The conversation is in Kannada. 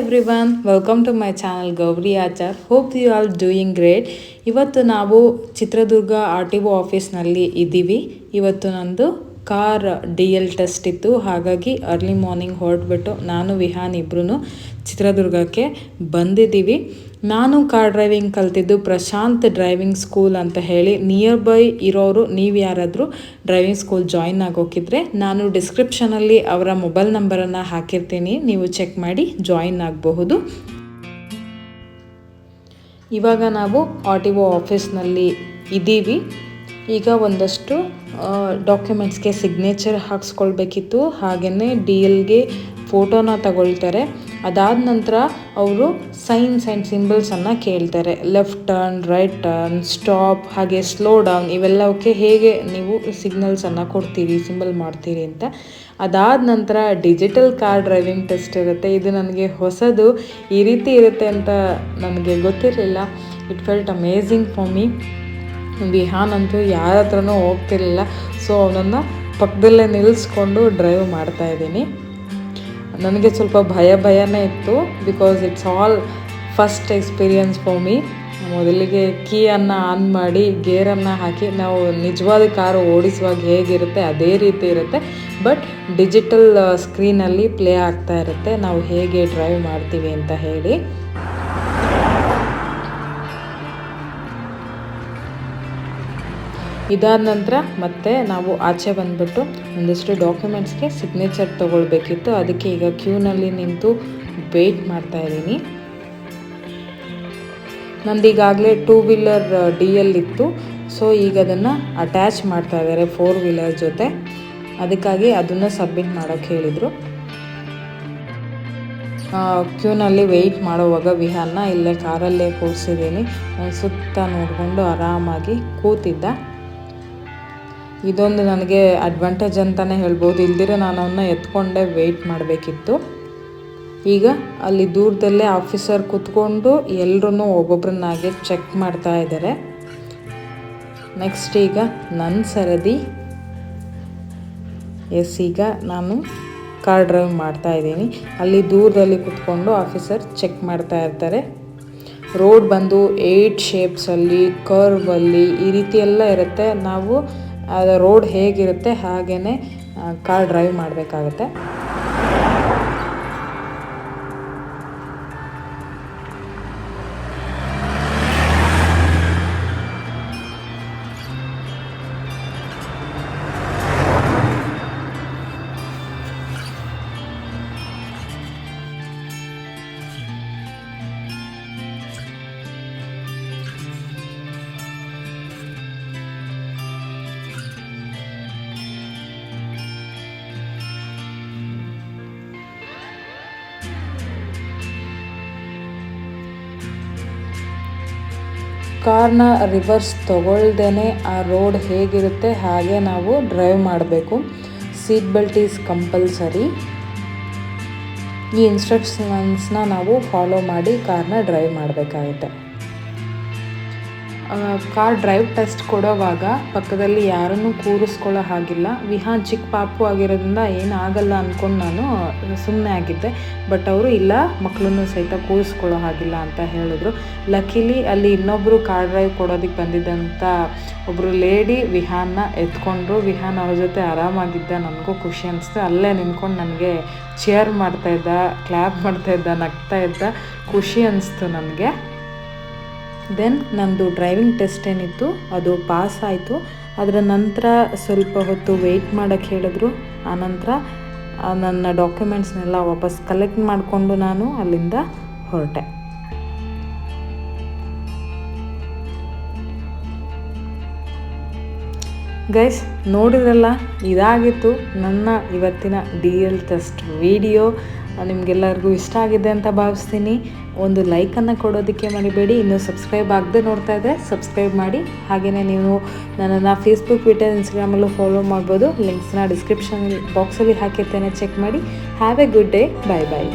Everyone, welcome to my channel Gauri Achar. Hope you all doing great. ಇವತ್ತು ನಾವು ಚಿತ್ರದುರ್ಗ RTO ಆಫೀಸ್ನಲ್ಲಿ ಇದ್ದೀವಿ. ಇವತ್ತು ನಂದು ಕಾರ್ DL ಟೆಸ್ಟ್ ಇತ್ತು, ಹಾಗಾಗಿ ಅರ್ಲಿ ಮಾರ್ನಿಂಗ್ ಹೊರಟ್ಬಿಟ್ಟು ನಾನು ವಿಹಾನ್ ಇಬ್ಬರೂ ಚಿತ್ರದುರ್ಗಕ್ಕೆ ಬಂದಿದ್ದೀವಿ. ನಾನು ಕಾರ್ ಡ್ರೈವಿಂಗ್ ಕಲ್ತಿದ್ದು ಪ್ರಶಾಂತ್ ಡ್ರೈವಿಂಗ್ ಸ್ಕೂಲ್ ಅಂತ ಹೇಳಿ. ನಿಯರ್ ಬೈ ಇರೋರು ನೀವು ಯಾರಾದರೂ ಡ್ರೈವಿಂಗ್ ಸ್ಕೂಲ್ ಜಾಯಿನ್ ಆಗೋಕ್ಕಿದ್ರೆ ನಾನು ಡಿಸ್ಕ್ರಿಪ್ಷನಲ್ಲಿ ಅವರ ಮೊಬೈಲ್ ನಂಬರನ್ನು ಹಾಕಿರ್ತೀನಿ, ನೀವು ಚೆಕ್ ಮಾಡಿ ಜಾಯಿನ್ ಆಗಬಹುದು. ಇವಾಗ ನಾವು RTO ಆಫೀಸ್ನಲ್ಲಿ ಇದ್ದೀವಿ. ಈಗ ಒಂದಷ್ಟು ಡಾಕ್ಯುಮೆಂಟ್ಸ್ಗೆ ಸಿಗ್ನೇಚರ್ ಹಾಕ್ಸ್ಕೊಳ್ಬೇಕಿತ್ತು, ಹಾಗೆಯೇ DLಗೆ ಫೋಟೋನ ತಗೊಳ್ತಾರೆ. ಅದಾದ ನಂತರ ಅವರು ಸೈನ್ಸ್ ಆ್ಯಂಡ್ ಸಿಂಬಲ್ಸನ್ನು ಕೇಳ್ತಾರೆ. Left turn, right turn, stop, ಹಾಗೆ ಸ್ಲೋ ಡೌನ್, ಇವೆಲ್ಲವಕ್ಕೆ ಹೇಗೆ ನೀವು ಸಿಗ್ನಲ್ಸನ್ನು ಕೊಡ್ತೀರಿ, ಸಿಂಬಲ್ ಮಾಡ್ತೀರಿ ಅಂತ. ಅದಾದ ನಂತರ ಡಿಜಿಟಲ್ ಕಾರ್ ಡ್ರೈವಿಂಗ್ ಟೆಸ್ಟ್ ಇರುತ್ತೆ. ಇದು ನನಗೆ ಹೊಸದು, ಈ ರೀತಿ ಇರುತ್ತೆ ಅಂತ ನನಗೆ ಗೊತ್ತಿರಲಿಲ್ಲ. It felt amazing for me. Vihaan ಅಂತೂ ಯಾರ ಹತ್ರನೂ ಹೋಗ್ತಿರ್ಲಿಲ್ಲ, ಸೊ ಅವನನ್ನು ಪಕ್ಕದಲ್ಲೇ ನಿಲ್ಲಿಸ್ಕೊಂಡು ಡ್ರೈವ್ ಮಾಡ್ತಾಯಿದ್ದೀನಿ. ನನಗೆ ಸ್ವಲ್ಪ ಭಯನೇ ಇತ್ತು, because it's all first experience for me. ಮೊದಲಿಗೆ ಕೀಯನ್ನು ಆನ್ ಮಾಡಿ ಗೇರನ್ನು ಹಾಕಿ ನಾವು ನಿಜವಾದ ಕಾರು ಓಡಿಸುವಾಗ ಹೇಗಿರುತ್ತೆ ಅದೇ ರೀತಿ ಇರುತ್ತೆ, ಬಟ್ ಡಿಜಿಟಲ್ ಸ್ಕ್ರೀನಲ್ಲಿ ಪ್ಲೇ ಆಗ್ತಾ ಇರುತ್ತೆ ನಾವು ಹೇಗೆ ಡ್ರೈವ್ ಮಾಡ್ತೀವಿ ಅಂತ ಹೇಳಿ. ಇದಾದ ನಂತರ ಮತ್ತೆ ನಾವು ಆಚೆ ಬಂದುಬಿಟ್ಟು ಒಂದಷ್ಟು ಡಾಕ್ಯುಮೆಂಟ್ಸ್ಗೆ ಸಿಗ್ನೇಚರ್ ತೊಗೊಳ್ಬೇಕಿತ್ತು. ಅದಕ್ಕೆ ಈಗ ಕ್ಯೂನಲ್ಲಿ ನಿಂತು ವೆಯ್ಟ್ ಮಾಡ್ತಾಯಿದ್ದೀನಿ. ನಂದೀಗಾಗಲೇ 2 ವೀಲರ್ DL ಇತ್ತು, ಸೊ ಈಗ ಅದನ್ನು ಅಟ್ಯಾಚ್ ಮಾಡ್ತಾ ಇದ್ದಾರೆ 4 ವೀಲರ್ ಜೊತೆ. ಅದಕ್ಕಾಗಿ ಅದನ್ನು ಸಬ್ಮಿಟ್ ಮಾಡೋಕ್ಕೆ ಹೇಳಿದರು. ಕ್ಯೂನಲ್ಲಿ ವೆಯ್ಟ್ ಮಾಡೋವಾಗ ವಿಹಾನ್ನ ಇಲ್ಲೇ ಕಾರಲ್ಲೇ ಕೂರಿಸಿದ್ದೀನಿ. ಸುತ್ತ ನೋಡಿಕೊಂಡು ಆರಾಮಾಗಿ ಕೂತಿದ್ದ. ಇದೊಂದು ನನಗೆ ಅಡ್ವಾಂಟೇಜ್ ಅಂತಲೇ ಹೇಳ್ಬೋದು, ಇಲ್ದಿರ ನಾನು ಅವನ್ನ ಎತ್ಕೊಂಡೇ ವೆಯ್ಟ್ ಮಾಡಬೇಕಿತ್ತು. ಈಗ ಅಲ್ಲಿ ದೂರದಲ್ಲೇ ಆಫೀಸರ್ ಕೂತ್ಕೊಂಡು ಎಲ್ಲರೂ ಒಬ್ಬೊಬ್ಬರನ್ನಾಗೆ ಚೆಕ್ ಮಾಡ್ತಾ ಇದ್ದಾರೆ. ನೆಕ್ಸ್ಟ್ ಈಗ ನನ್ನ ಸರದಿ. ಈಗ ನಾನು ಕಾರ್ ಡ್ರೈವ್ ಮಾಡ್ತಾ ಇದ್ದೀನಿ. ಅಲ್ಲಿ ದೂರದಲ್ಲಿ ಕೂತ್ಕೊಂಡು ಆಫೀಸರ್ ಚೆಕ್ ಮಾಡ್ತಾ ಇರ್ತಾರೆ. ರೋಡ್ ಬಂದು 8 ಶೇಪ್ಸಲ್ಲಿ, ಕರ್ವಲ್ಲಿ, ಈ ರೀತಿ ಎಲ್ಲ ಇರುತ್ತೆ. ನಾವು ಅದು ರೋಡ್ ಹೇಗಿರುತ್ತೆ ಹಾಗೇ ಕಾರ್ ಡ್ರೈವ್ ಮಾಡಬೇಕಾಗತ್ತೆ. ಕಾರ್ನ ರಿವರ್ಸ್ ತೊಗೊಳ್ದೇ ಆ ರೋಡ್ ಹೇಗಿರುತ್ತೆ ಹಾಗೆ ನಾವು ಡ್ರೈವ್ ಮಾಡಬೇಕು. Seat belt is compulsory. ಈ ಇನ್ಸ್ಟ್ರಕ್ಷನ್ಸ್ನ ನಾವು ಫಾಲೋ ಮಾಡಿ ಕಾರ್ನ ಡ್ರೈವ್ ಮಾಡಬೇಕಾಗುತ್ತೆ. ಕಾರ್ ಡ್ರೈವ್ ಟೆಸ್ಟ್ ಕೊಡೋವಾಗ ಪಕ್ಕದಲ್ಲಿ ಯಾರನ್ನೂ ಕೂರಿಸ್ಕೊಳ್ಳೋ ಹಾಗಿಲ್ಲ. ವಿಹಾನ್ ಚಿಕ್ಕ ಪಾಪು ಆಗಿರೋದ್ರಿಂದ ಏನಾಗಲ್ಲ ಅಂದ್ಕೊಂಡು ನಾನು ಸುಮ್ಮನೆ ಆಗಿದ್ದೆ, ಬಟ್ ಅವರು ಇಲ್ಲ, ಮಕ್ಕಳನ್ನು ಸಹಿತ ಕೂರಿಸ್ಕೊಳ್ಳೋ ಹಾಗಿಲ್ಲ ಅಂತ ಹೇಳಿದ್ರು. ಲಕ್ಕಿಲಿ ಅಲ್ಲಿ ಇನ್ನೊಬ್ಬರು ಕಾರ್ ಡ್ರೈವ್ ಕೊಡೋದಕ್ಕೆ ಬಂದಿದ್ದಂಥ ಒಬ್ಬರು ಲೇಡಿ ವಿಹಾನ್ನ ಎತ್ಕೊಂಡ್ರು. ವಿಹಾನ್ ಅವ್ರ ಜೊತೆ ಆರಾಮಾಗಿದ್ದ, ನನಗೂ ಖುಷಿ ಅನಿಸ್ತು. ಅಲ್ಲೇ ನಿಂತ್ಕೊಂಡು ನನಗೆ ಚೇರ್ ಮಾಡ್ತಾಯಿದ್ದ, ಕ್ಲ್ಯಾಪ್ ಮಾಡ್ತಾಯಿದ್ದ, ನಗ್ತಾ ಇದ್ದ, ಖುಷಿ ಅನಿಸ್ತು ನನಗೆ. ದೆನ್ ನನ್ನದು ಡ್ರೈವಿಂಗ್ ಟೆಸ್ಟ್ ಏನಿತ್ತು ಅದು ಪಾಸ್ ಆಯಿತು. ಅದರ ನಂತರ ಸ್ವಲ್ಪ ಹೊತ್ತು ವೆಯ್ಟ್ ಮಾಡೋಕ್ಕೆ ಹೇಳಿದ್ರು. ಆನಂತರ ನನ್ನ ಡಾಕ್ಯುಮೆಂಟ್ಸ್ನೆಲ್ಲ ವಾಪಸ್ ಕಲೆಕ್ಟ್ ಮಾಡಿಕೊಂಡು ನಾನು ಅಲ್ಲಿಂದ ಹೊರಟೆ. ಗೈಸ್, ನೋಡಿದ್ರಲ್ಲ, ಇದಾಗಿತ್ತು ನನ್ನ ಇವತ್ತಿನ DL ಟೆಸ್ಟ್ ವಿಡಿಯೋ. ನಿಮಗೆಲ್ಲರಿಗೂ ಇಷ್ಟ ಆಗಿದೆ ಅಂತ ಭಾವಿಸ್ತೀನಿ. ಒಂದು ಲೈಕನ್ನು ಕೊಡೋದಕ್ಕೆ ಮರಿಬೇಡಿ. ಇನ್ನೂ ಸಬ್ಸ್ಕ್ರೈಬ್ ಆಗದೆ ನೋಡ್ತಾ ಇದ್ದರೆ ಸಬ್ಸ್ಕ್ರೈಬ್ ಮಾಡಿ. ಹಾಗೆಯೇ ನೀವು ನನ್ನನ್ನು ಫೇಸ್ಬುಕ್, ಟ್ವಿಟರ್, ಇನ್ಸ್ಟಾಗ್ರಾಮಲ್ಲೂ ಫಾಲೋ ಮಾಡ್ಬೋದು. ಲಿಂಕ್ಸ್ನ ಡಿಸ್ಕ್ರಿಪ್ಷನ್ ಬಾಕ್ಸಲ್ಲಿ ಹಾಕಿರ್ತೇನೆ, ಚೆಕ್ ಮಾಡಿ. Have a good day. Bye bye.